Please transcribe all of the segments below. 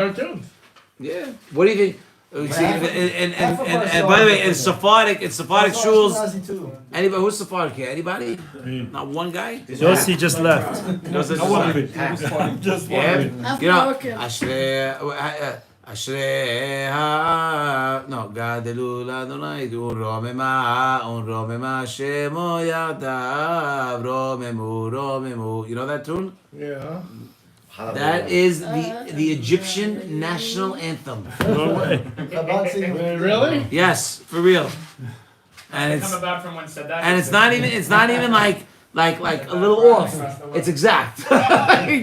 Cartoons. Yeah. What do you think? See, and by the way, in Sephardic shuls, anybody who's Sephardic here? Anybody? Not one guy. Yossi just left. Just Yeah. one. You know, Ashrei no gadelu l'Adonai romema shemo yadav romemu. You know that tune? Yeah. That is the Egyptian national anthem. No way. Really? Yes, for real. And it's coming back from when Sadat. and it's not even like a little off. It's exact. You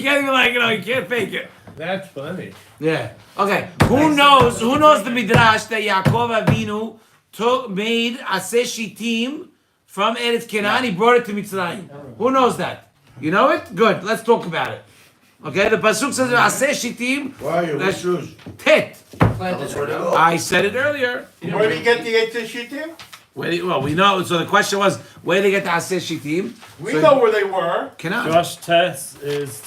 can't even you can't fake it. That's funny. Yeah. Okay. Who knows the midrash that Yaakov Avinu made Aseh Shittim from Eretz Canaan? He brought it to Mitzrayim. Who knows that? You know it? Good. Let's talk about it. Okay. The pasuk says Aseh Shittim. Why are you? Which shoes? Tet. That's where they go. I said it earlier. Where did you get the Eitzah Shittim? Well, we know. So the question was, where did they get the Aseh Shittim? We know where they were. Canaan. Josh Tet is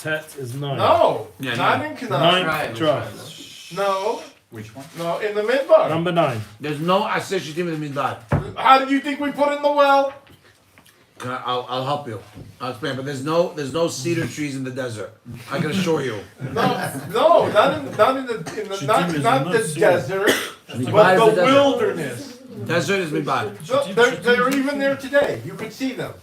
9. No, Yeah, not in Canaan. 9 Josh. No, Which one? no, in the Midbar. Number 9. There's no Aseh Shittim in the Midbar. How did you think we put in the well? I'll help you. I'll explain. But there's no cedar trees in the desert. I can assure you. No, not in the desert, but Midbar is the wilderness. Desert is Midbar. So they're even there today. You could see them.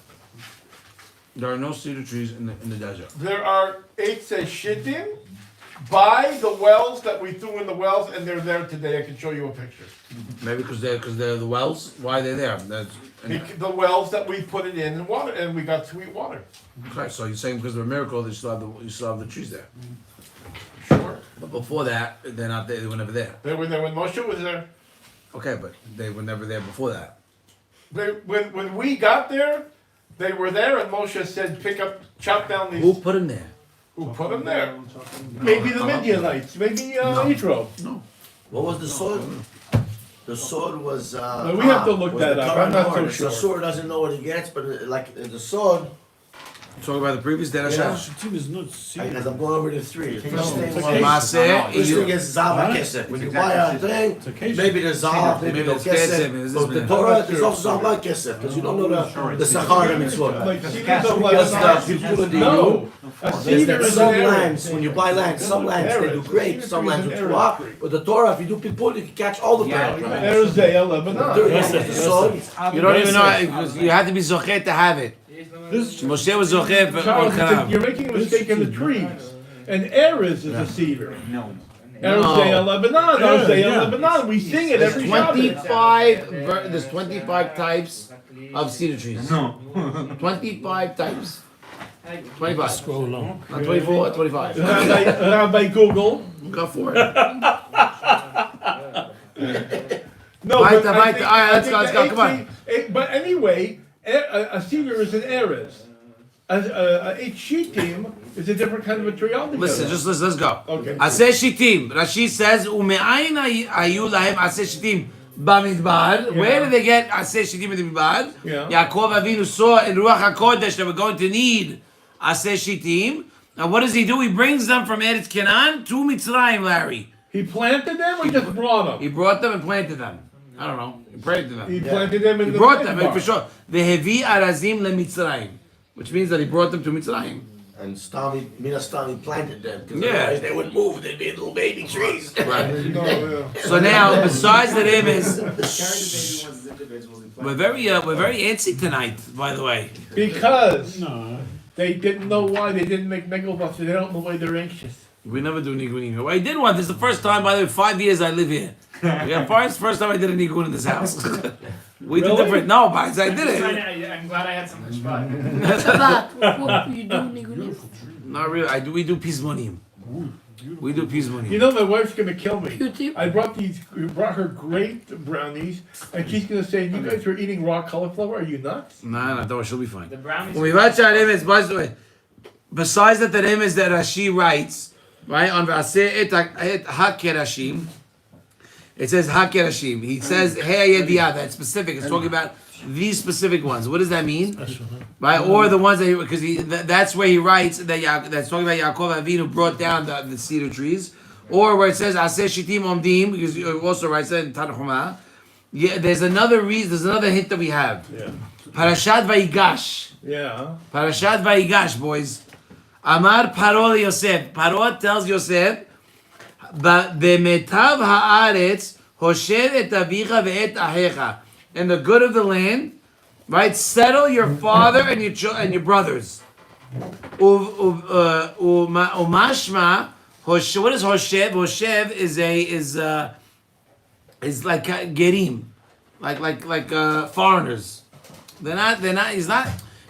There are no cedar trees in the desert. There are Eitzah Shittim by the wells that we threw in the wells, and they're there today. I can show you a picture. Maybe because they're the wells. Why are they there? The wells that we put it in and water, and we got sweet water. Okay, so you're saying because of a miracle, you still have the trees there. Sure. But before that, they're not there. They were never there. They were there when Moshe was there. Okay, but they were never there before that. When we got there, they were there, and Moshe said, chop down these. Who put them there? Who put them there? Maybe the Midianites, maybe Yitro. No. What was the sword? The sword was. We have to look was that the up. I'm not so current sure. The sword doesn't know what he gets, but the sword. Talking about the previous Zera Yeah. Shimshon. Is not cedar. Because I'm going over the 3. First thing It's was. okay. Maaseh, First you- thing is Zav Kesef. When you buy a thing, maybe there's Zav, maybe Maybe there's there's Kesef, Kesef. there's But this the man. Torah is also Zav like Kesef, because you don't know the Sachar and Mitzvot. Like, cedars of Because Lebanon. you put the No, a cedar There's is some an area. lands, when you buy land, some lands they do grapes, some lands do tuah. But the Torah, if you do people, you can catch all the plants. There's Zera, Lebanon. The sword, You don't even know because you have to be zochet to have it. Moshe was zochet for Charles, Chalav. you're making a mistake in the trees. And Erez is a cedar. No. Erez Zera, Lebanon. Zera, Lebanon. We sing it every Shabbos. There's 25 types of cedar trees. No. 25 types. 25. Scroll on. Not 24, 25. Rabbi Google. Go for it. No, Right, but right, all right, let's I go, think let's go, come on. But anyway, a cedar is an Erez. A Shittim is a different kind of a tree altogether. Listen, let's go. Okay. Aseh Shittim. Rashi says, "Ume'ayin ayu lahem Aseh Shittim b'midbar." Where did they get Aseh Shittim in the midbar? Yeah. Yaakov Avinu saw in Ruach HaKodesh that we're going to need Aseh Shittim. Now, what does he do? He brings them from Eretz Canaan to Mitzrayim, Larry. He planted them or just brought He them? brought them and planted them. I don't know. He planted them. He planted them in He the brought them, midbar. for sure. Vehevi arazim leMitzrayim, which means that he brought them to Mitzrayim. and Mina Stami planted them, because Yeah. otherwise they wouldn't move, they'd be little baby trees. Right. No, yeah. So now, besides the Remes, we're very antsy tonight, by the way. Because No. they didn't know why they didn't make megalobus, so they don't know why they're anxious. We never do nigunim. Well, I did one. This is the first time, by the way, 5 years I live here. Yeah, first time I did a nigun in this house. We do Really? different. No, but I did it. I'm glad I had some Shabbat. Shabbat, what you do nigunim? Not really. We do pizmonim. We do pizmonim. You know, my wife's gonna kill me. Q-tip? I brought her great brownies, and she's gonna say, "You guys were eating raw cauliflower? Are you nuts?" No, don't worry, she'll be fine. The brownies. When we watch our Remes, by the way, besides that, the Remes that Rashi writes, right, on V'aseh et ha-kerashim, it says ha-kerashim. He says, hey, yediyah, that's specific. It's talking about these specific ones. What does that mean? Right, or the ones that because that's where he writes that that's talking about Yaakov Avinu brought down the cedar trees, Or where it says Aseh Shitim Omdim, because it also writes that in Terumah. Yeah, there's another reason. There's another hint that we have. Yeah. Parashat Vayigash. Yeah. Parashat Vayigash, boys. Amar Paro Yosef. Paro tells Yosef, "B'metav haaretz hoshev et avicha ve'et ahecha." In the good of the land, right? Settle your father and your brothers. Umashma. What is hoshev? Hoshev is like gerim, like foreigners. They're not.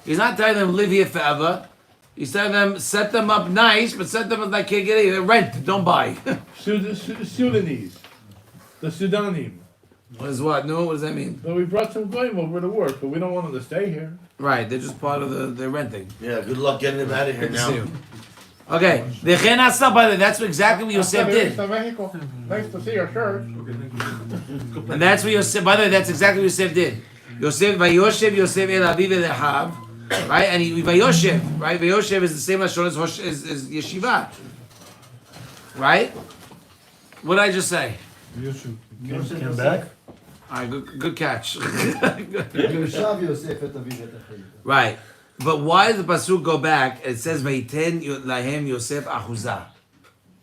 He's not telling them live here forever. He's telling them set them up nice, but set them up like can't get it. Rent, don't buy. Sudanese, the Sudanim. What is what? No, what does that mean? So we brought some goyim over to work, but we don't want them to stay here. Right, they're just part of they're renting. Yeah, good luck getting them out of here Good to see now. you. Okay, that's exactly what Yosef did. Nice to see your shirt. And that's what Yosef, by the way, that's exactly what Yosef did. Yosef, Vayoshev, Yosef El Aviv El Echav, right? And Vayoshev, right? Vayoshev is the same lashon as yeshiva, right? What did I just say? Came back. All right, good catch. יושב יוסף את אביו ואת אחיו. Right, but why does the pasuk go back? It says Vayiten lahem Yosef achuzah.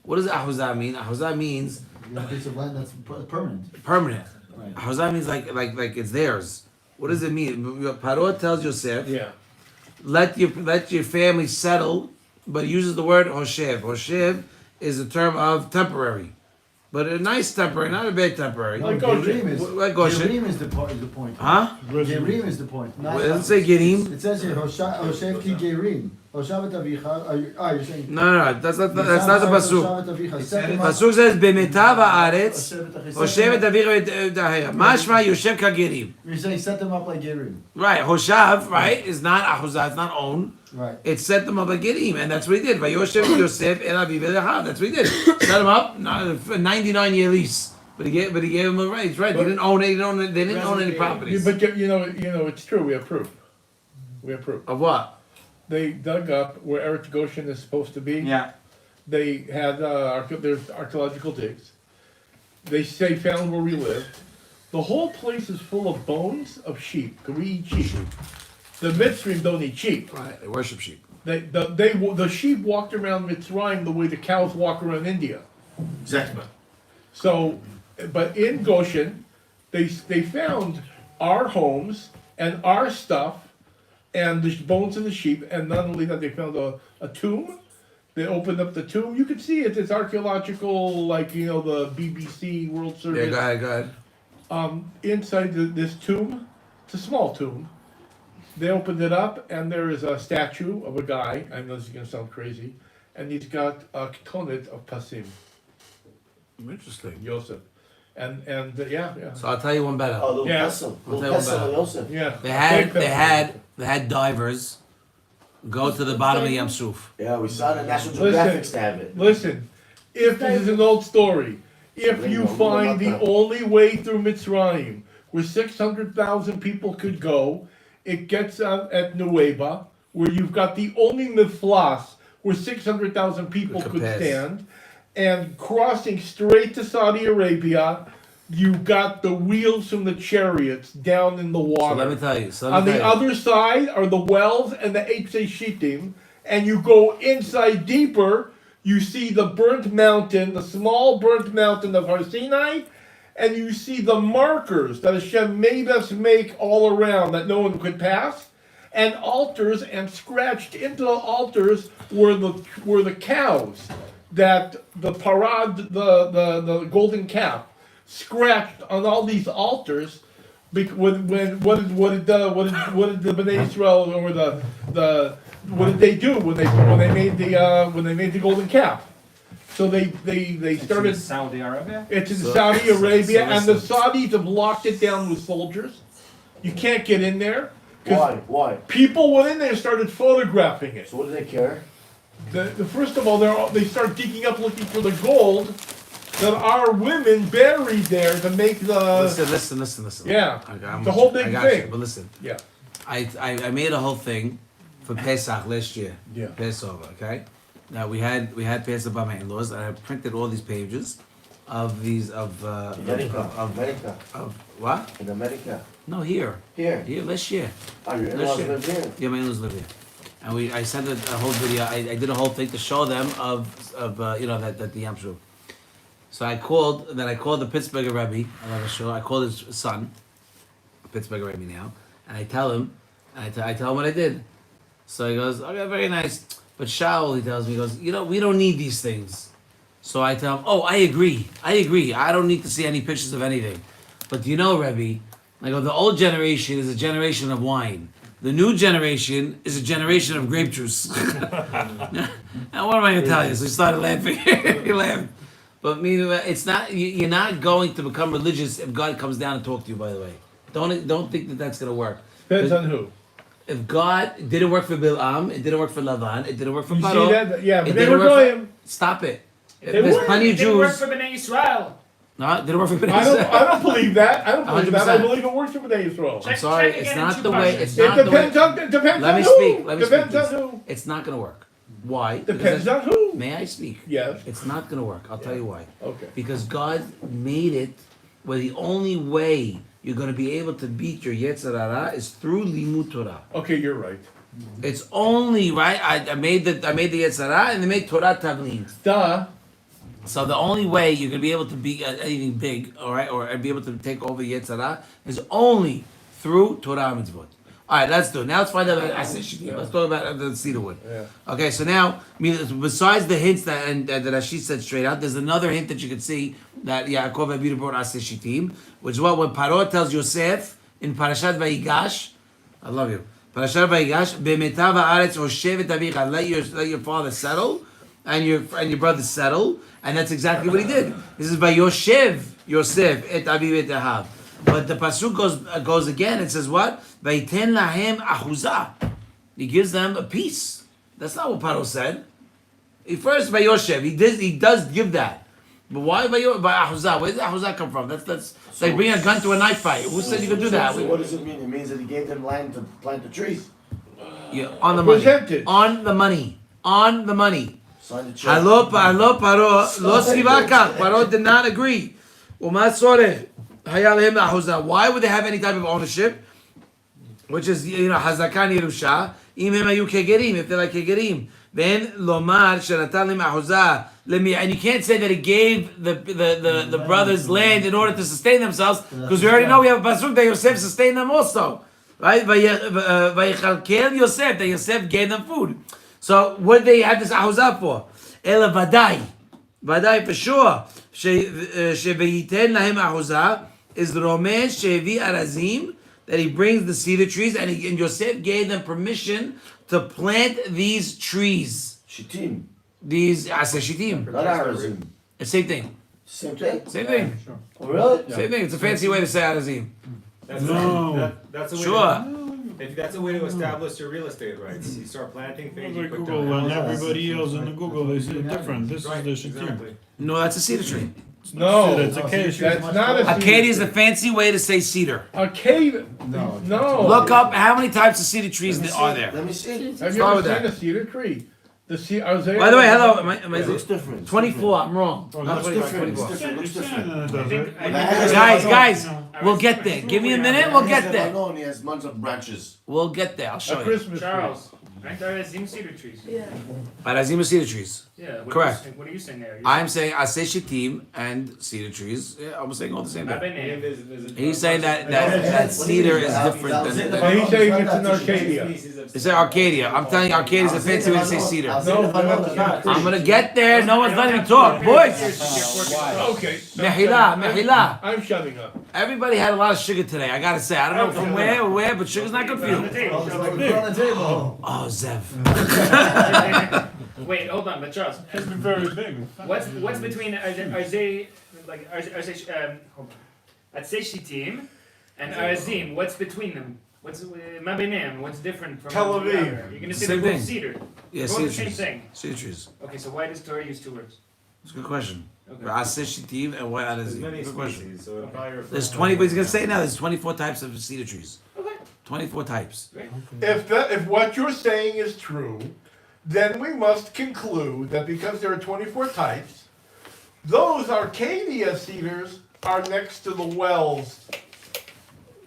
What does achuzah mean? Achuzah means You have a piece of land that's permanent. permanent. Right. Achuzah means like it's theirs. What does it mean? Paro tells Yosef, Yeah. let your family settle, but it uses the word hoshev. Hoshev is a term of temporary, but a nice temporary, not a bad temporary. Like Gerim is, Like Goshen. Gerim is the point. Huh? Gerim is the point. Not Well, it doesn't say Gerim. It says here, Hoshev ki Gerim. Hoshev et avicha. You're saying. No, that's not the pasuk. Hoshev et avicha. Set them up. Pasuk says b'metav haaretz Hoshev et achiv. hoshev et avicha v'daheya. Mashma Yosef kagerim. You're saying set them up like Gerim. Right, hoshav, right, is not achuzah, it's not own. Right. It set them up like gerim, and that's what he did. Vayoshev Yosef El Aviv El Echav. That's what he did. Set them up, 99-year lease. But he gave him a right. He's right. They didn't own it. They didn't own any properties. But you know, it's true. We have proof. Of what? They dug up where Eretz Goshen is supposed to be. Yeah. They had there's archaeological digs. They found where we lived. The whole place is full of bones of sheep. Can we eat sheep? The Mitzrayim don't eat sheep. Right, they worship sheep. The sheep walked around Mitzrayim the way the cows walk around India. Exactly. So, but in Goshen, they found our homes and our stuff and the bones of the sheep. And not only that, they found a tomb. They opened up the tomb. You can see it. It's archaeological, like the BBC World Service. Yeah, go ahead. Inside this tomb, it's a small tomb. They opened it up, and there is a statue of a guy. I know this is gonna sound crazy, and he's got a ketonet of pasim, Interesting. Yosef, and yeah. So I'll tell you one better. Oh, little Yeah. pestle. I'll Little tell you pestle about on it. Yosef. Yeah. They had divers go to the bottom of Yam Suf. Yeah, we saw the National Listen. Geographic to have it. Listen, if this is an old story, if you find the only way through Mitzrayim where 600,000 people could go, it gets out at Nueva, where you've got the only miflas where 600,000 people could pass. stand, and crossing straight to Saudi Arabia, you got the wheels from the chariots down in the So water. let me tell you. On the other side are the wells and the Eitzei Shittim, and you go inside deeper, you see the burnt mountain, the small burnt mountain of Har Sinai, and you see the markers that Hashem made us make all around that no one could pass, and altars, and scratched into the altars were the cows that the parad, the golden calf, scratched on all these altars. What did the Bnei Israel or what did they do when they made the golden calf? So they started. Saudi Arabia. It's in Saudi Arabia, so and the listen. Saudis have locked it down with soldiers. You can't get in there. 'Cause Why? people went in there and started photographing it. So what do they care? First of all, they start digging up looking for the gold that our women buried there to make the. Listen. Yeah, I'm the with whole you. big I got thing. you, but listen, Yeah. I made a whole thing for Pesach last year. Yeah. Passover, okay? that we had passed by my in-laws, and I printed all these pages of these America. America. of what? In America. No, here Here. last year. Are you Let's in-laws share. live here? Yeah, my in-laws live here, and I sent a whole video. I did a whole thing to show them of that the Yam Shu. So I called the Pittsburgh Rebbe. I love a show. I called his son, Pittsburgh Rebbe now, and I tell him what I did. So he goes, okay, very nice. But Shaul, he tells me, he goes, we don't need these things. So I tell him, oh, I agree. I don't need to see any pictures of anything. But Rebbe, I go, the old generation is a generation of wine. The new generation is a generation of grape juice. Now, what am I going to tell you? So he started laughing. He laughed. But it's not. You're not going to become religious if God comes down and talk to you. By the way, don't think that that's going to work. Depends on who. If God it didn't work for Bil'am, it didn't work for Lavan, it didn't work for You Paro. see that? Yeah, but it they didn't were work goyim. Stop it. They There's were. plenty It of didn't work Jews. for Bnei Israel. No, it didn't work for I don't believe that. I don't believe that. I 100%. believe it works for Bnei Yisrael. I'm Check- sorry, check it's again not in the two way. Parshas. It's It not the way. depends Let on me who. speak. Let me speak. Depends on Please. who. It's not going to work. Why? Depends on who. May I speak? Yes. It's not going to work. I'll tell you why. Okay. Because God made it where the only way you're going to be able to beat your Yetzer Hara is through Limud Torah. Okay, you're right. It's only right. I made the Yetzer Hara and they made Torah Tavlin. Duh. So the only way you're gonna be able to be anything big, all right, or be able to take over Yetzer Hara is only through Torah Mitzvot. All right, let's do it. Now let's find out about Aseh. Let's talk about the cedar wood. Yeah. Okay, so now, besides the hints that Rashi said straight out, there's another hint that you can see that Yaakov Abiru brought Aseh Shittim, which is what when Paro tells Yosef in Parashat Vayigash, I love you. Parashat Vayigash, B'metav haaretz hoshev et avicha, let your father settle, and your brother settle, and that's exactly what he did. This is by Yosef et aviv et ahav. But the pasuk goes again. It says what? Vayiten lahem achuzah. He gives them a piece. That's not what Paro said. First by Yosef, he does give that. But why by ahuzah? Where did ahuzah come from? That's like bringing a gun to a knife fight. Who said you could do that? So what does it mean? It means that he gave them land to plant the trees. Yeah, on the money. Presented. On the money. On the money. Sign the check. Hello, Paro. Lo sivaka. Paro did not agree. Uma soreh. Hayal him ahuzah. Why would they have any type of ownership? Which is, hazakan yerusha. Im hem ayu kegerim. If they're like kegerim. Then lomar shenatan lim ahuzah. And you can't say that he gave the brothers land in order to sustain themselves, because we already know we have a pasuk that Yosef sustained them also. Right? Vayichalkel Yosef, that Yosef gave them food. So what did they have this ahuzah for? Ela vadai for sure. Shevayiten lahem ahuzah is romesh shevi arazim, that he brings the cedar trees, and Yosef gave them permission to plant these trees. Shittim. These Aseh Shittim. Not Arazim. Same thing. Same thing? Same thing. Oh, really? Same thing. It's a fancy way to say Arazim. That's that's a way Sure. if that's a way to establish your real estate rights. You start planting things. You Like put Google down and houses. everybody else in the Google, they see it different. This Right, is the Shittim. exactly. No, that's a cedar tree. No. It's acacia. That's not a Acadia is the fancy way to say cedar. Arcade. No. No. Look up how many types of cedar trees there are there. Let me see. Have you Start ever with seen that. a cedar tree? The Isaiah. By the way, hello. It looks different. It's 24. I'm wrong. Oh, Not Looks 25, different. 24. It's different. Looks different. And it does, right? Guys, we'll get there. Give me a minute. We'll get there. Lebanon, he has months of branches. We'll get there. I'll show A you. Christmas Charles, aren't there Azim cedar trees? Yeah. Arazim are cedar trees. Yeah. Correct. What are you saying there? I'm saying Aseh Shittim and cedar trees. Yeah, I'm saying all the same Not thing. by name. He's saying that cedar is different than. tree. He's saying it's in Arcadia. They say Arcadia. I'm telling you, Arcadia is a fancy way to say cedar. No, I'm gonna get there. No one's letting me talk, boys. Okay. Mehila. I'm shutting up. Everybody had a lot of sugar today. I gotta say, I don't know from where, but sugar's not good for On the you. table. On the table. Oh, Zev. Wait, hold on, but Charles, It's been very big. what's between Arzay, like Arzay, hold on, Atzei Shittim and Arazim? What's between them? What's Mabinem? What's different from Tel one to the Aviv. other? You're gonna say Same they're both thing. cedar. Yeah, Both cedar the same trees. thing. Cedar trees. Okay, so why does Torah use two words? It's a good question. Okay. Aseh Shittim and why There's many Arazim? Good question. species, so it probably refers There's to 20. But he's one. gonna say it now. There's 24 types of cedar trees. Okay. 24 types. If what you're saying is true, then we must conclude that because there are 24 types, those Arcadia cedars are next to the wells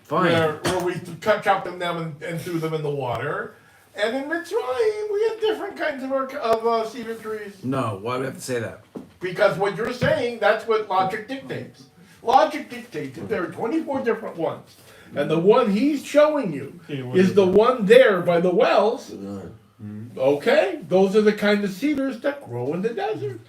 Fine. where we chop them down and threw them in the water. And in Mitzrayim, we have different kinds of cedar trees. No, why do we have to say that? Because what you're saying, that's what logic dictates. Logic dictates that there are 24 different ones. And the one he's showing you is the one there by the wells. Okay, those are the kind of cedars that grow in the desert.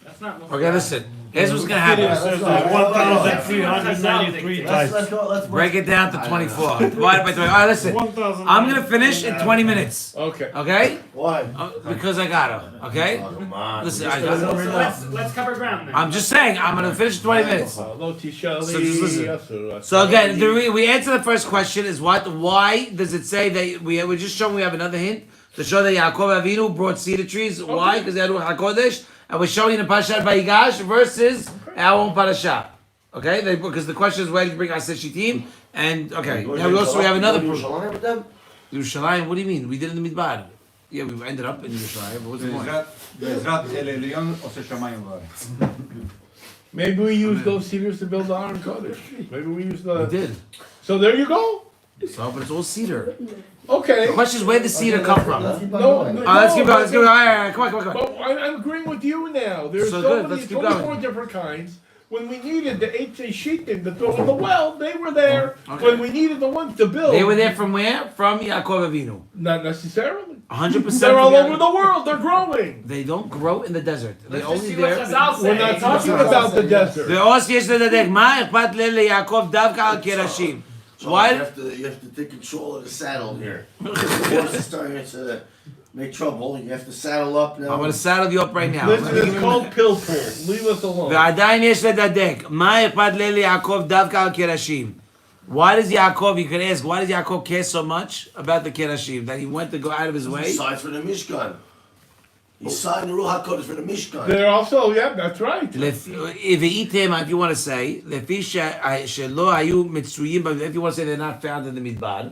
That's not. Okay, listen. Here's what's gonna happen. It says there's 1,393 types. Let's Break it down to 24. Divided by 3. All right, listen. 1,000. I'm gonna finish in 20 minutes. Okay. Okay? Why? Because I gotta. Okay? Oh, come on. Listen, Just I got- doesn't- Let's cover ground then. I'm just saying. I'm gonna finish in 20 minutes. So just listen. So again, we answer the first question is what? Why does it say that we're just showing we have another hint to show that Yaakov Avinu brought cedar trees? Why? Because they had Ruach HaKodesh, and we're showing in Parshat Vayigash versus our own Parashat. Okay, because the question is where did you bring Aseh Shittim? And okay, now we have another proof. Yerushalayim with them? Yerushalayim. What do you mean? We did it in the Midbar. Yeah, we ended up in Yerushalayim. But what's the point? בעזרת אל עליון עושה שמיים וארץ. Maybe we use those cedars to build the Aron Kodesh. Maybe we use We the. did. So there you go. So, but it's all cedar. Okay. The question is where did the cedar come from? Let's keep on No, going. no. Let's keep going. Let's keep going. All right, come on. But I'm agreeing with you now. There's So so good, many let's keep 24 going. different kinds. When we needed the HA Shittim to throw in the well, they were there. Okay. When we needed the ones to build, They were there from where? From Yaakov Avinu. not necessarily. 100%. They're all from over the world. They're growing. They don't grow in the desert. They're Let's just only see what there. Chazal say. We're not talking Chazal about the say, desert. ועוש יש לדדק, מה אכפת ליעקב דווקא על קרשים? So Why? you have to take control of the saddle here. The horse is starting to make trouble. You have to saddle up now. I'm going to saddle you up right now. Listen, it's called pill pull. Leave us alone. ועדיין יש לדדק, מה אכפת ליעקב דווקא על קרשים? Why does Yaakov, you can ask, why does Yaakov care so much about the Kerashim? That he went to go out of his He way? signed for the Mishkan. He signed the Ruach HaKodesh for the Mishkan. They're also, yeah, that's right. If you want to say, לפי שלא היו מצויים, if you want to say they're not found in the Midbar,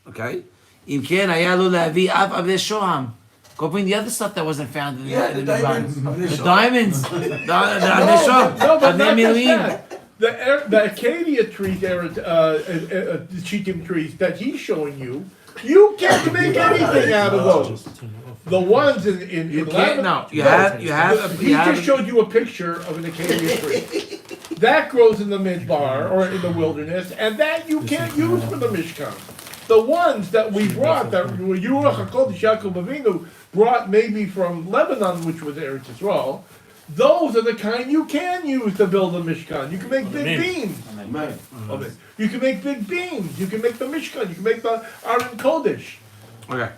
okay? אם כן, היה לו להביא אף אבני שוהם. Go bring the other stuff that wasn't found in the, Yeah, in the the diamonds. Midbar. The diamonds. The Avnei Shoham. No, but Avnei not just Miluim. that. The Acacia trees, the Shittim trees that he's showing you, you can't make anything out of those. The ones in You in can't, no. You have, He just showed you a picture of an acacia tree. That grows in the midbar or in the wilderness, and that you can't use for the Mishkan. The ones that we brought, that Ruach HaKodesh Yaakov Avinu brought maybe from Lebanon, which was Eretz Yisrael, those are the kind you can use to build a Mishkan. You can make big beams Amen. of it. You can make big beams. You can make the Mishkan. You can make the Aron Kodesh. Okay.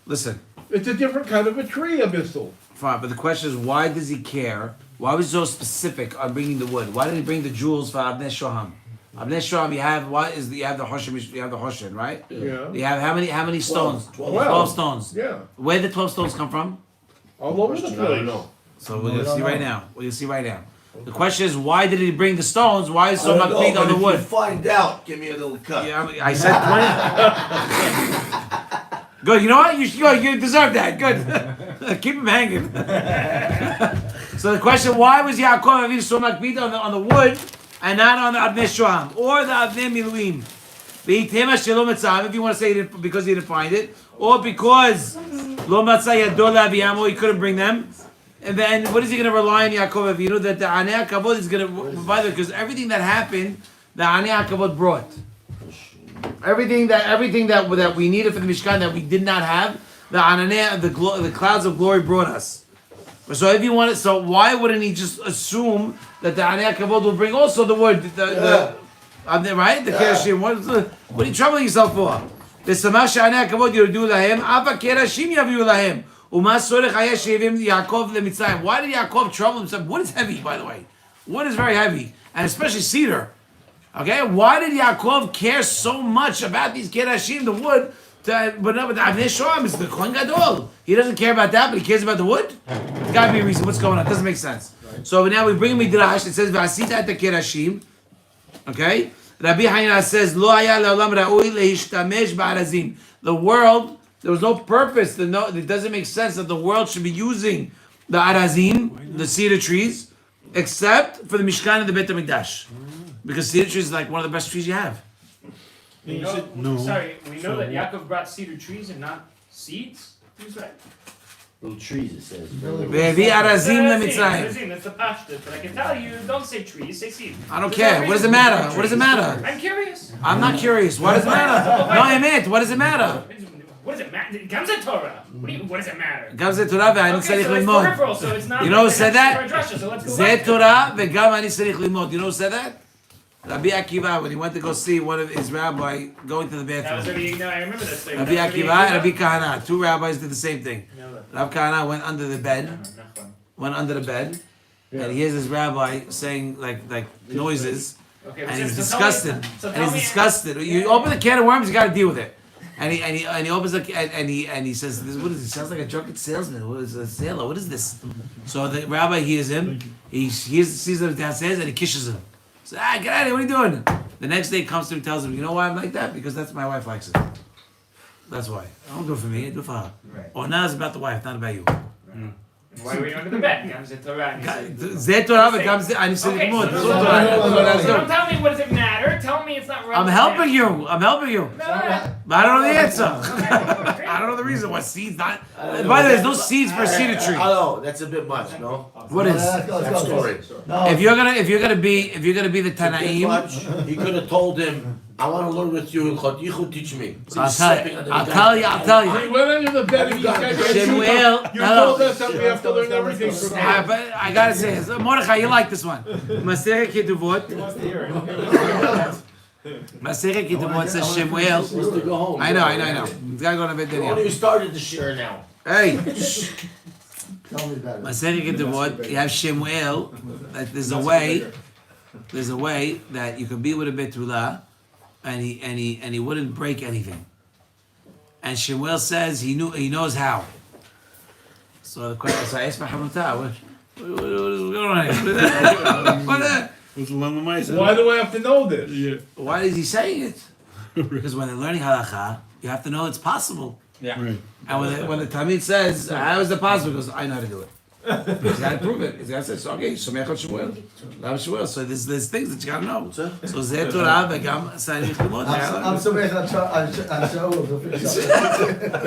Listen. It's a different kind of a tree, abyssal. Fine, but the question is, why does he care? Why was he so specific on bringing the wood? Why did he bring the jewels for Avnei Shoham? Avnei Shoham, you have you have the Hoshen, right? Yeah. You have how many stones? 12. Stones. Yeah. Where did the 12 stones come from? All over the Question, I don't place. know. So we're gonna see right now. We're gonna see right now. The question is, why did he bring the stones? Why is so I much don't know, big on but the if wood? you find out, give me a little cut. Yeah, I said 20. Good. You know what? You deserve that. Good. Keep him hanging. So the question: why was Yaakov Avinu so much beat on the wood and not on the Avnei Shoham or the Avnei Miluim? If you want to say it because he didn't find it, or because Lo Matzah Yado Le'Aviyamo, he couldn't bring them. And then what is he going to rely on Yaakov Avinu that the Anei HaKavod is going to provide? Because everything that happened, the Anei HaKavod brought. Everything that we needed for the Mishkan that we did not have, the Ananei, the clouds of glory brought us. So if you want it, so why wouldn't he just assume that the Anei HaKavod will bring also the word, right? The Kerashim. What are you troubling yourself for? The Samash Anei HaKavod Yerudu Lahem, Ava Kerashim Yaviu Lahem. Uma Sorech Hayeh Shevim Yaakov LeMitzrayim. Why did Yaakov trouble himself? Wood is heavy, by the way. Wood is very heavy, and especially cedar. Okay, why did Yaakov care so much about these Kerashim, the wood? But the Avnei Shoham is the Kohen Gadol. He doesn't care about that, but he cares about the wood? There's got to be a reason. What's going on? It doesn't make sense. Right. So now we bring Midrash. It says, V'asita et Kerashim. Okay? Rabbi Hanina says, Lo haya le'olam ra'ui le'ishtamesh ba'arazim. The world There was no purpose. It doesn't make sense that the world should be using the arazim, the cedar trees, except for the Mishkan and the Beit HaMikdash. Because cedar trees is like one of the best trees you have. We know, sorry, we know that Yaakov brought cedar trees and not seeds? Who's right? Little trees, it says. Ve'evi arazim leMitzrayim. Arazim, that's the Parshat. But I can tell you, don't say trees, say seeds. I don't care. What does it matter? What does it matter? I'm curious. I'm not curious. What does it matter? No, I meant. What does it matter? What does it matter? It comes in Torah. What does it matter? Comes to Torah ve'ani Okay, tzarich so it's lilmod. peripheral, so it's not. You know who like said the that? Drasha, so let's go Zeh back. Torah ve'gam ani tzarich lilmod. You know who said that? Rabbi Akiva, when he went to go see one of his rabbi going to the That was bathroom. no, I remember this thing. Rabbi Akiva and Rabbi Kahana, two rabbis did the same thing. Rabbi Kahana went under the bed, and he hears his rabbi saying like noises, Okay, and so he's tell me- disgusted. so And tell he's me- disgusted. You open the can of worms, you got to deal with it. And he opens the and he says, "What is this? Sounds like a drunken salesman. What is a sailor? What is this?" So the rabbi hears him. He sees him downstairs and he kisses him. So get out of here! What are you doing? The next day he comes to him and tells him, "You know why I'm like that? Because that's my wife likes it. That's why. I don't do it for me. I do it for her. Right. Oh, now it's about the wife, not about you." Why were you under the bed? Comes in Torah. and you say- Zeh Torah v'gam ani tzarich Okay, lilmod. so That's what I do. don't tell me what does it matter. Tell me it's not relevant. I'm helping you. I'm helping you. No, no. But I don't know the answer. I don't know the reason why seeds not. By the way, there's no seeds for a cedar tree. Oh, that's a bit much, no? What is? Let's go, That let's go. story. No. If you're gonna be the A bit Tanaim, much. He could have told him, I want to learn with you, Yichud, teach me. So I'll he's tell stepping you. under the I'll guy. tell you. I'll tell We you. went under the bed and you said, Shemuel, you hello. told us that we have to learn everything from you. But I gotta say, this. Mordechai, you like this one. Maseret Ketuvot. Maseret Ketuvot says Shemuel. He wants to go home. I know. He's gotta go to bed You then. only started the share now. Hey, Tell me better. Maseret Ketuvot. You have Shemuel. That there's a way that you can be with a Betula, and he wouldn't break anything. And Shemuel says he knows how. So the question, so I asked for Hamutah. What is going on here? Why do I have to know this? Why is he saying it? Because when they're learning halacha, you have to know it's possible. Yeah. And when the Talmid says, "How is it possible?" He goes, "I know how to do it." He's got to prove it. He's got to say, so, "Okay, Somech on Shemuel, Lav Shemuel." So there's things that you got to know. So Zeh Torah v'gam Sarich Limod. I'm so bad on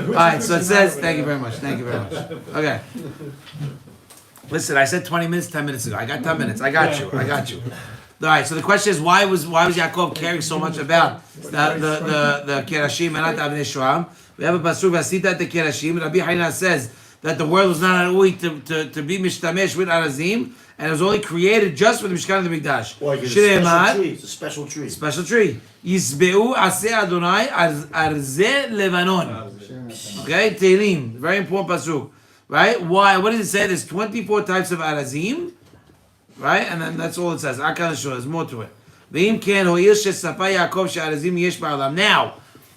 All right, so it says, thank you very much. Okay. Listen, I said 20 minutes 10 minutes ago. I got 10 minutes. I got you. All right, so the question is, why was Yaakov caring so much about the Kerashim and not the Avnei Shoam? We have a pasuk, Vasita the Kerashim. Rabbi Haina says that the world was not always to be mishtamesh with arazim, and it was only created just for the Mishkan and the Mikdash. Why? It's a special tree. It's a special tree. Special tree. Yisbeu aseh Adonai arze Levanon. Okay, Tehillim, very important pasuk, right? Why? What does it say? There's 24 types of arazim, right? And then that's all it says. There's more to it. V'im ken ho'il shesapa Yaakov she'arazim yesh ba'olam. Now,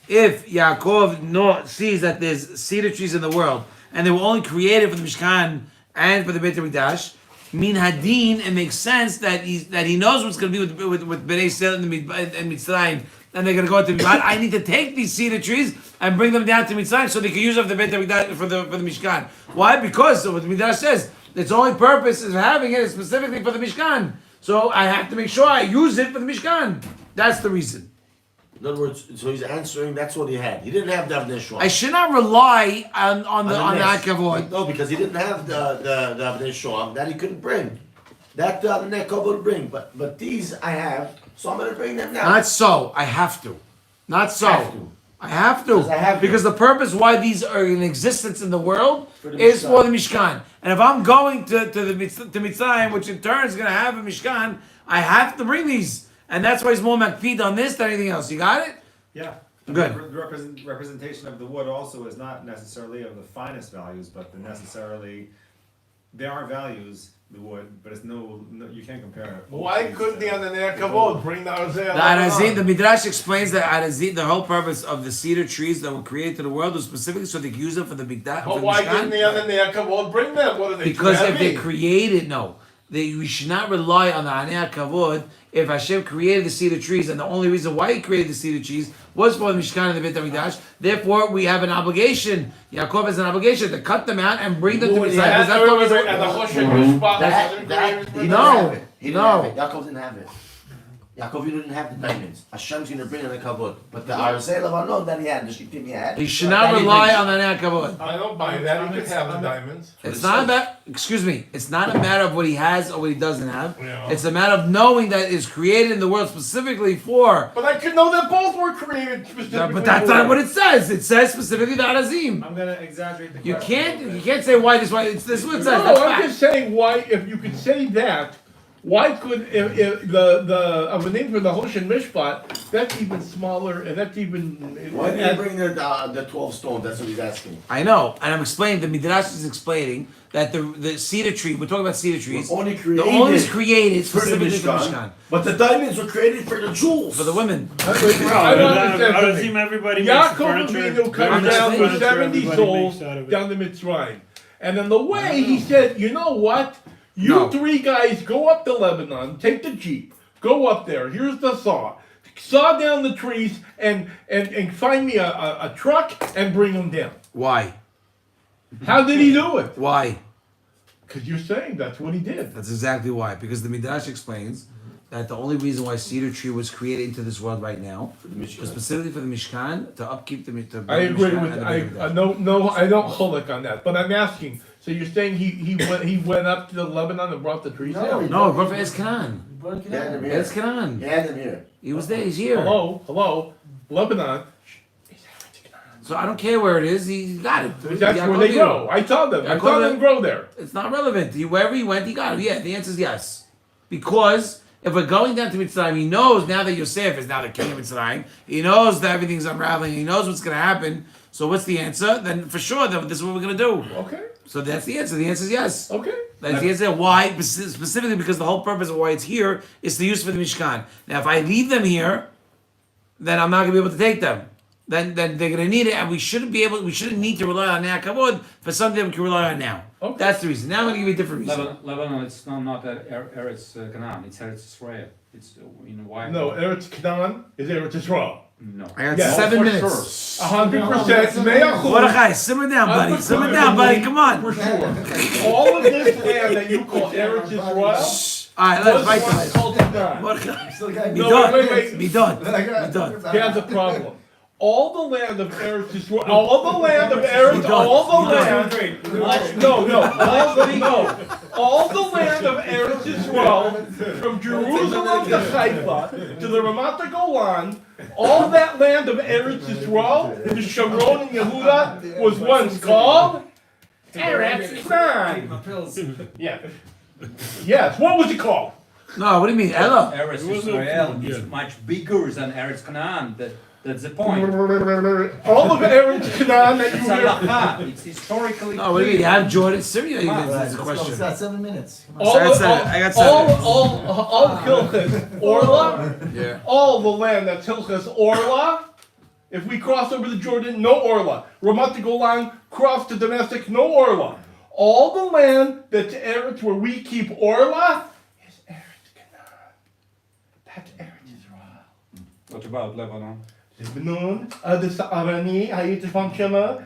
if Yaakov sees that there's cedar trees in the world, and they were only created for the Mishkan and for the Beit HaMikdash, min hadin, it makes sense that he knows what's going to be with Bnei Yisrael and Mitzrayim, and they're going to go to Mitzrayim. I need to take these cedar trees and bring them down to Mitzrayim so they can use them for the Beit HaMikdash for the Mishkan. Why? Because what the Midrash says, its only purpose is having it is specifically for the Mishkan. So I have to make sure I use it for the Mishkan. That's the reason. In other words, so he's answering, that's what he had. He didn't have the Avnei Shoam. I should not rely on the Akavod. No, because he didn't have the Avnei Shoam that he couldn't bring. That the Nekov would bring. But these I have, so I'm going to bring them now. Not so. I have to. Not so. Have to. I have to. Because I have to. Because the purpose why these are in existence in the world For the is Mishkan. for the Mishkan. And if I'm going to Mitzrayim, which in turn is going to have a Mishkan, I have to bring these. And that's why he's more makpid on this than anything else. You got it? Yeah. Good. The representation of the wood also is not necessarily of the finest values, but there are values, the wood, but it's no you can't compare it. Why couldn't the Ananei Kavod bring the Arzeh? The Arazim, the Midrash explains that Arazim, the whole purpose of the cedar trees that were created in the world was specifically so they could use them for the Mikdash. But why didn't the Ananei Kavod bring them? What are they? Because if they heavy? created, no. that we should not rely on the Anei Kavod if Hashem created the cedar trees, and the only reason why He created the cedar trees was for the Mishkan and the Beit HaMikdash. Therefore, we have an obligation. Yaakov has an obligation to cut them out and bring them to Mitzrayim. And That's what the Choshen Mishpat He didn't No, have it. He didn't no. have it. Yaakov didn't have it. Yaakov didn't have the diamonds. Hashem's gonna bring in the kavod. But the Arzei Levanon that he had, the Shittim he had. He should not rely on the Anei Kavod. I don't buy that. You could have the diamonds. It's not about, excuse me, it's not a matter of what he has or what he doesn't have. Yeah. It's a matter of knowing that it's created in the world specifically for. But I could know that both were created specifically. But that's not what it says. It says specifically the Arazim. I'm gonna exaggerate the You question. can't say why this, why it's this is what it says. No, That's I'm fact. just saying why. If you could say that, why could if the name for the Hoshen Mishpat, that's even smaller and that's even. Why did he bring the 12 stones? That's what he's asking. I know, and I'm explaining. The Midrash is explaining that the cedar tree. We're talking about cedar trees. Only The only is created for the specifically for the Mishkan. Mishkan, But the diamonds were created for the jewels. for the women. I don't understand I something. assume everybody makes Yaakov furniture. Avinu comes Everybody down makes with furniture, 70 everybody souls makes out of it. down to Mitzrayim. And then the way he said, you know what? You No. three guys go up to Lebanon, take the Jeep, go up there, here's the saw down the trees and find me a truck and bring them down. Why? How did he do it? Why? Because you're saying that's what he did. That's exactly why. Because the Midrash explains that the only reason why cedar tree was created into this world right now was specifically for the Mishkan to upkeep the Mishkan. I agree with no, I don't chuluk on that. But I'm asking. So you're saying he went up to the Lebanon and brought the trees No, down? he- No, go for Escanan. He had them here. Escanan. He had them here. He was there. He's here. Hello, Lebanon. So I don't care where it is. He got it. That's Yaakov where they Avinu. grow. I saw them. I Yaakov saw them Avinu- grow there. It's not relevant. Wherever he went, he got it. Yeah, the answer is yes. Because if we're going down to Mitzrayim, he knows now that Yosef is now the king of Mitzrayim. He knows that everything's unraveling. He knows what's going to happen. So what's the answer? Then for sure, this is what we're going to do. Okay. So that's the answer. The answer is yes. Okay. That's the answer. Why? Specifically because the whole purpose of why it's here is to use for the Mishkan. Now, if I leave them here, then I'm not going to be able to take them. Then they're going to need it, and we shouldn't need to rely on Nea Kavod for something we can rely on now. Okay. That's the reason. Now I'm going to give you a different reason. Lebanon, it's not Eretz Canaan, it's Eretz Israel. It's, why? No, Eretz Canaan is Eretz Israel. No. I got Yeah, 7 for minutes. 100%. Mea chul. Mordechai, simmer down, buddy. Simmer down, buddy. Come on. For sure. All of this land that you call Eretz Israel All right, let's fight was this. called Canaan. Mordechai, Still got be No, done. wait. Be done. Then I got- Be done. Here's the problem. All the land of Eretz Israel, all the land of Eretz, done. all the You're land, all the land of Eretz Israel, from Jerusalem to Haifa to the Ramat Golan, all that land of Eretz Israel, the Sharon and Yehuda, was once called Eretz Canaan. Yeah. Yes. What was it called? No, what do you mean? Ella. Eretz It was a- Israel yeah. is much bigger than Eretz Canaan. That's the point. All of Eretz Canaan that It's you hear. halacha. It's historically No, what do you mean? You have Jordan, Syria. Come on, That's Let's the go. question. It's got 7 minutes. Come on. All I got of- seven. I got all Hilchas Orla, Yeah. all the land that's Hilchas Orla. If we cross over the Jordan, no Orla. Ramat Golan, cross to Damascus, no Orla. All the land that's Eretz where we keep Orla is Eretz Canaan. That's Eretz Israel. What about Lebanon? Lebanon, the Sa'arani, היית פעם שמה?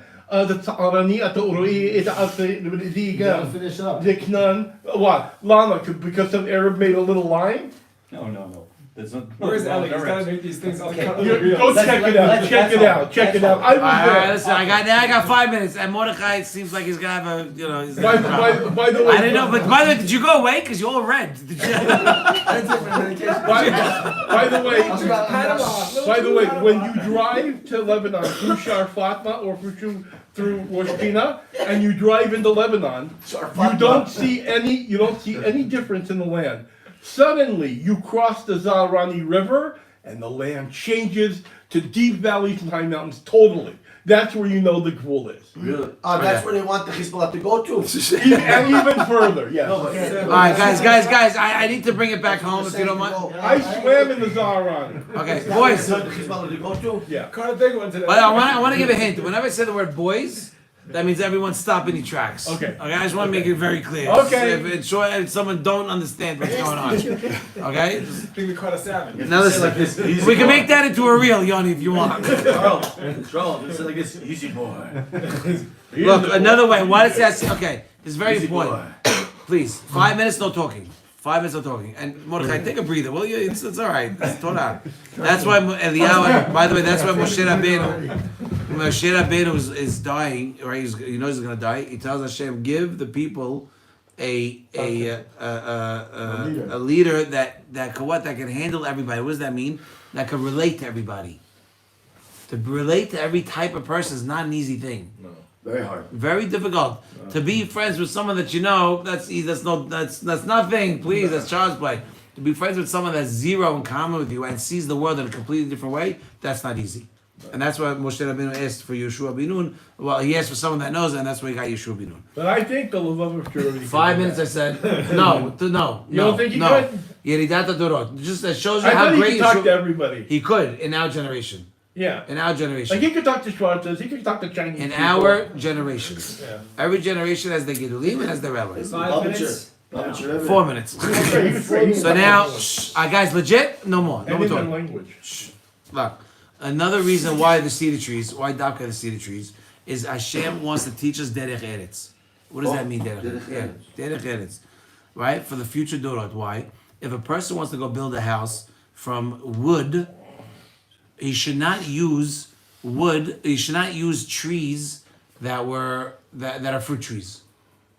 the Sa'arani, אתה רואה את זה You גם. gotta finish up. זה כנען, what? Lama, because some Arab made a little line? No. That's not. Where's not Ellie? He's direct. gotta make these things all Okay. cut. Go check it out, check it out, check it out. I All right, was listen. I got 5 minutes, and Mordechai seems like he's gonna have a, he's there. By the way, I didn't know, but by the way, did you go away? Because you all read. Did you? I didn't take my medication. by the way, I forgot- by the way, when you drive to Lebanon through Shar Fatma or through Rosh Hashanah, and you drive into Lebanon, you don't see any difference in the land. Suddenly, you cross the Zaharani River, and the land changes to deep valleys and high mountains totally. That's where you know the Gvul is. Really? That's where they want the Hezbollah to go to. And even further, yes. No, but- All right, guys. I need to bring it back home if you don't mind. I swam in the Zaharani. Okay, That's boys. where the Hezbollah to go to. Yeah. Cut a big one today. But I want to give a hint. Whenever I say the word boys, that means everyone stop in your tracks. Okay. I just want to make it very clear. Okay. If it's short and someone don't understand what's going on. Okay? I think we caught a salmon. Now listen, we can make that into a reel, Yoni, if you want. Charles, it's like this easy boy. Look, another way. Why does that say, okay, it's very important. Please, 5 minutes, no talking. 5 minutes, no talking. And Mordechai, take a breather, will you? It's all right. It's Torah. That's why Eliyahu, by the way, that's why Moshe Rabbeinu is dying, right? He knows he's going to die. He tells Hashem, give the people a leader that can handle everybody. What does that mean? That can relate to everybody. To relate to every type of person is not an easy thing. Very hard. Very difficult. To be friends with someone that you know, that's nothing. Please, that's child's play. To be friends with someone that's zero in common with you and sees the world in a completely different way, that's not easy. And that's why Moshe Rabbeinu asked for Yeshua Binun. Well, he asked for someone that knows, and that's why he got Yeshua Binun. But I think the love of purity. 5 minutes, I said. No. You don't think he could? Yeridat Dorot. Just that shows you I how thought he great could talk to Yeshua. everybody. He could in our generation. Yeah. In our generation. Like he could talk to Schwarzes, he could talk to Chinese In people. our generation. Yeah. Every generation has their Gedulim and has their rabbis. 5 minutes. 4 minutes. So now, guys, legit, no more. No more And in the talking. language. Look, another reason why the cedar trees, why Dafka the cedar trees, is Hashem wants to teach us Derech Eretz. What does that mean, Derech Eretz? Yeah, Derech Eretz. Right? For the future Dorot. Why? If a person wants to go build a house from wood, he should not use wood, he should not use trees that are fruit trees.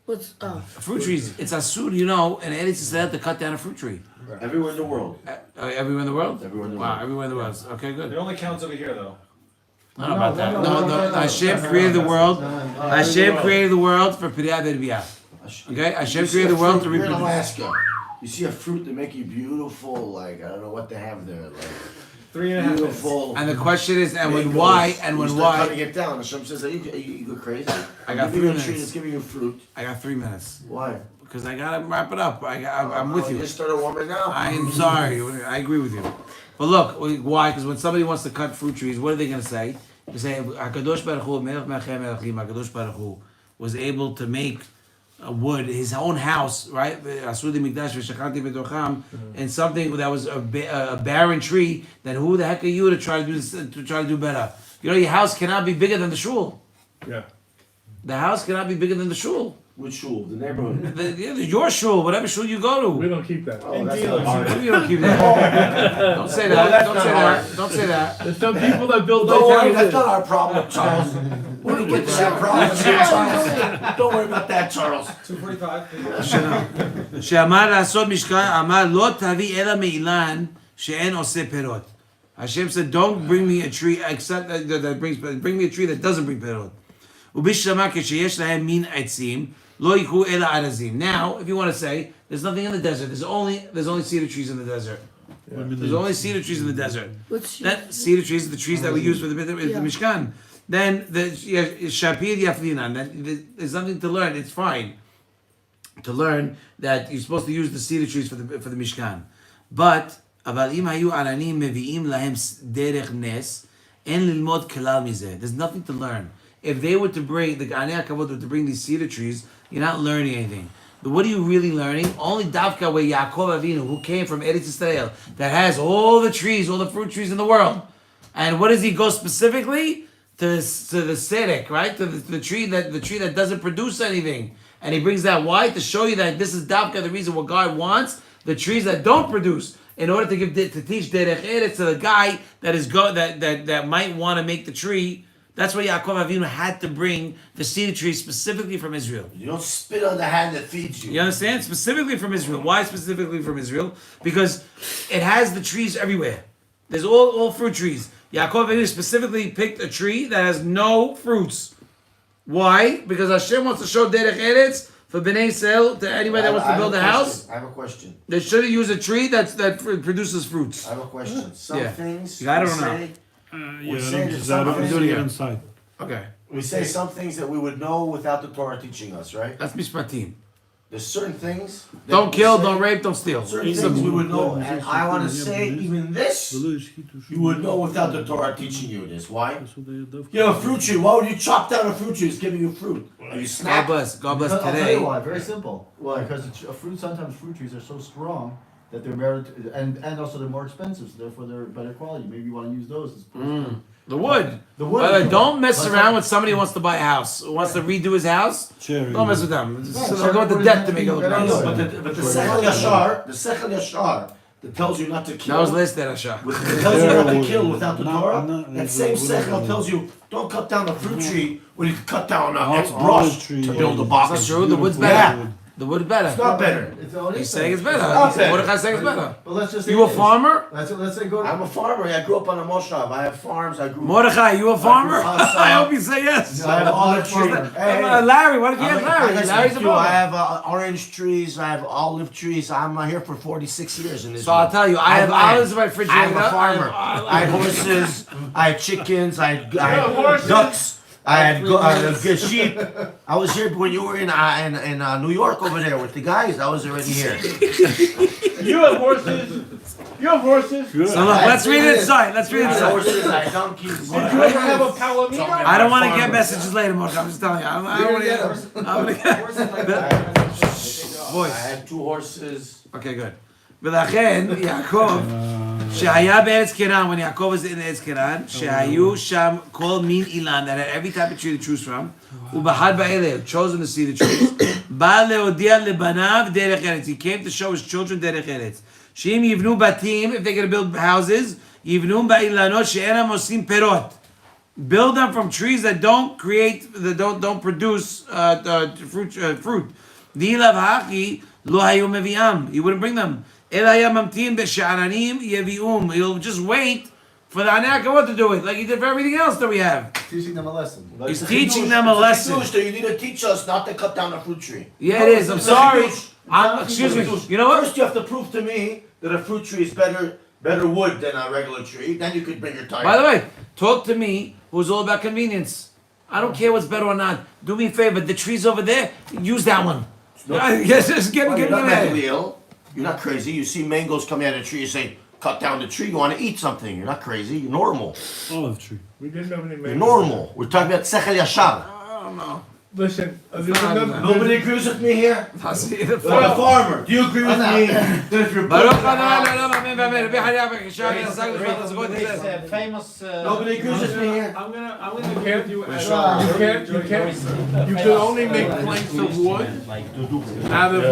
What's Fruit trees, it's asur, in Eretz Yisrael to cut down a fruit tree. Everywhere in the world. Everywhere in the world? Everywhere in the Wow, world. everywhere in the world. Okay, good. It only counts over here, though. I don't know about that. No. Hashem created the world. Hashem created the world for Piriyah V'Ribiyah. Okay? Hashem created the world to You're in reproduce. Alaska. You see a fruit that make you beautiful, like, I don't know what they have there, like, 3.5 minutes. beautiful. And the question is, and when mangoes. why, and You when start cutting why? it down. Hashem says, you go crazy. I got I'm giving you 3 a tree minutes. that's giving you fruit. I got 3 minutes. Why? Because I gotta wrap it up. I'm with you. Just started warming up. I'm sorry. I agree with you. But look, why? Because when somebody wants to cut fruit trees, what are they going to say? They say, HaKadosh Baruch Hu, Melech Melchei Melechim, HaKadosh Baruch Hu was able to make wood, his own house, right? Asudi Mikdash v'Shachanti B'Torcham, and something that was a barren tree. Then who the heck are you to try to do this, to try to do better? Your house cannot be bigger than the shul. Yeah. The house cannot be bigger than the shul. Which shul? The neighborhood. Your shul, whatever shul you go We to. don't keep that. Oh, that's not hard. You don't keep that. Don't say that. Don't say that. Don't say that. There's some people that build Don't worry, nice that's houses. not our problem, Charles. When we get to that problem, Charles. Don't worry about that, Charles. 2:45. שאמר לעשות משכן, אמר לא תביא אלא מאילן שאין עושה פירות. Hashem said, don't bring me a tree except that bring me a tree that doesn't bring פירות. ובשלמה כשיש להם מין עצים, לא יקחו אלא ארזים. Now, if you want to say, there's nothing in the desert. There's only cedar trees in the desert. There's only cedar trees in the desert. what's That cedar trees are the trees that we use for the Mishkan. Then the Shapir Yaflinan. There's nothing to learn. It's fine to learn that you're supposed to use the cedar trees for the Mishkan. But אבל אם היו עננים מביאים להם דרך נס, אין ללמוד כלל מזה. There's nothing to learn. If they were to bring, the Anei HaKavod were to bring these cedar trees, you're not learning anything. But what are you really learning? Only Davka, where Yaakov Avinu, who came from Eretz Yisrael, that has all the trees, all the fruit trees in the world. And what does he go specifically? To the Sedek, right? To the tree that doesn't produce anything. And he brings that why? To show you that this is Davka, the reason what God wants, the trees that don't produce, in order to teach Derech Eretz to the guy that might want to make the tree. That's why Yaakov Avinu had to bring the cedar tree specifically from Israel. You don't spit on the hand that feeds you. You understand? Specifically from Israel. Why specifically from Israel? Because it has the trees everywhere. There's all fruit trees. Yaakov Avinu specifically picked a tree that has no fruits. Why? Because Hashem wants to show Derech Eretz for Bnei Yisrael, to anybody that wants to build a house. I have a question. They should use a tree that produces fruits. I have a question. Some Yeah. things You got it we or not? say, Yeah, saying just that that something- do it again inside. Okay. we say some things that we would know without the Torah teaching us, right? That's Mishpatim. there's certain things. that Don't we kill, say- don't rape, don't steal. Certain things we would know, and I want to say even this, you would know without the Torah teaching you this. Why? You have a fruit tree. Why would you chop down a fruit tree? It's giving you fruit. Are you God snap? bless. God bless I'll tell today. you why. Very simple. Why? Because sometimes fruit trees are so strong that they're and also they're more expensive, so therefore they're better quality. Maybe you want to use those. As The wood. The wood. By the way, is- don't mess That's around what- with somebody who wants to buy a house, who wants to redo his house. Cherry. Don't mess with them. Yeah, So they'll cherry go into wood debt is to make it look better nice. than No, but the Sechel Yashar that tells you not to kill. That was listed, Asha. That tells you not to kill without the No, Torah. no, That it's same a- Sechel tells you don't cut down a fruit tree when you can cut down an Olive ex-brush tree, to build a Is box. that true? The wood's Yeah. better. The wood's It's better. not better. He's saying it's better. not better. Mordechai's saying it's better. But let's just say You a this. farmer? Let's say go to I'm a farmer. I grew up on a moshav. I have farms. I grew. Mordechai, you a farmer? Awesome. I hope you say yes. I have olive trees. Larry, why don't you have Larry? Larry's a I farmer. have orange trees. I have olive trees. I'm here for 46 years in this. So I'll tell you, I have olives in my refrigerator. I'm a farmer. I I had horses. I had chickens. I have had horses? ducks. I had sheep. I was here when you were in New York over there with the guys. I was already here. You have horses. You have horses. Did So look, let's read it inside. Let's read it I had inside. horses. I had donkeys. you ever have a palomino? I don't want to get messages later, Mordechai. I'm just telling you. I don't want to get. I'm gonna get. I Voice. had 2 horses. Okay, good. ולכן יעקב, שהיה בארץ כנען, when Yaakov was in ארץ כנען, שהיו שם כל מין אילן, that had every type of tree to choose from, ובחר באלה, chosen to see the trees, בא להודיע לבניו דרך ארץ. He came to show his children דרך ארץ. שאם יבנו בתים, if they're going to build houses, יבנו באילנות שאינם עושים פירות. Build them from trees that don't create, that don't produce fruit. דאילב הכי לא היו מביאם. He wouldn't bring them. אלא היה ממתין בשעננים יביאום. He'll just wait for the Anaka what to do it, like he did for everything else that we have. teaching them a lesson. He's teaching them a lesson. You need to teach us not to cut down a fruit tree. Yeah, it is. I'm sorry. Excuse me. You know what? First, you have to prove to me that a fruit tree is better wood than a regular tree. Then you could bring your tire. By the way, talk to me who's all about convenience. I don't care what's better or not. Do me a favor. The tree's over there. Use that one. Yes, just get Well, me you're not out. mentally ill. You're not crazy. You see mangoes coming out of the tree. You say, cut down the tree. You want to eat something. You're not crazy. You're normal. Olive tree. We didn't have any You're normal. We're talking about Sechel Yashar. I don't know. Listen, there's not another. Nobody agrees with me here. I'll see the Like a farmer. Do you agree with me that if you're Baruch building a house- Adonai Le'olam, amen, amen. Rabbi Hanina, b'kisha, yasag l'shvat, let's go to this. Famous. Nobody agrees with me here. I'm gonna You give can't, you you can't, you can only make planks of wood out of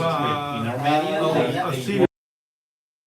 a cedar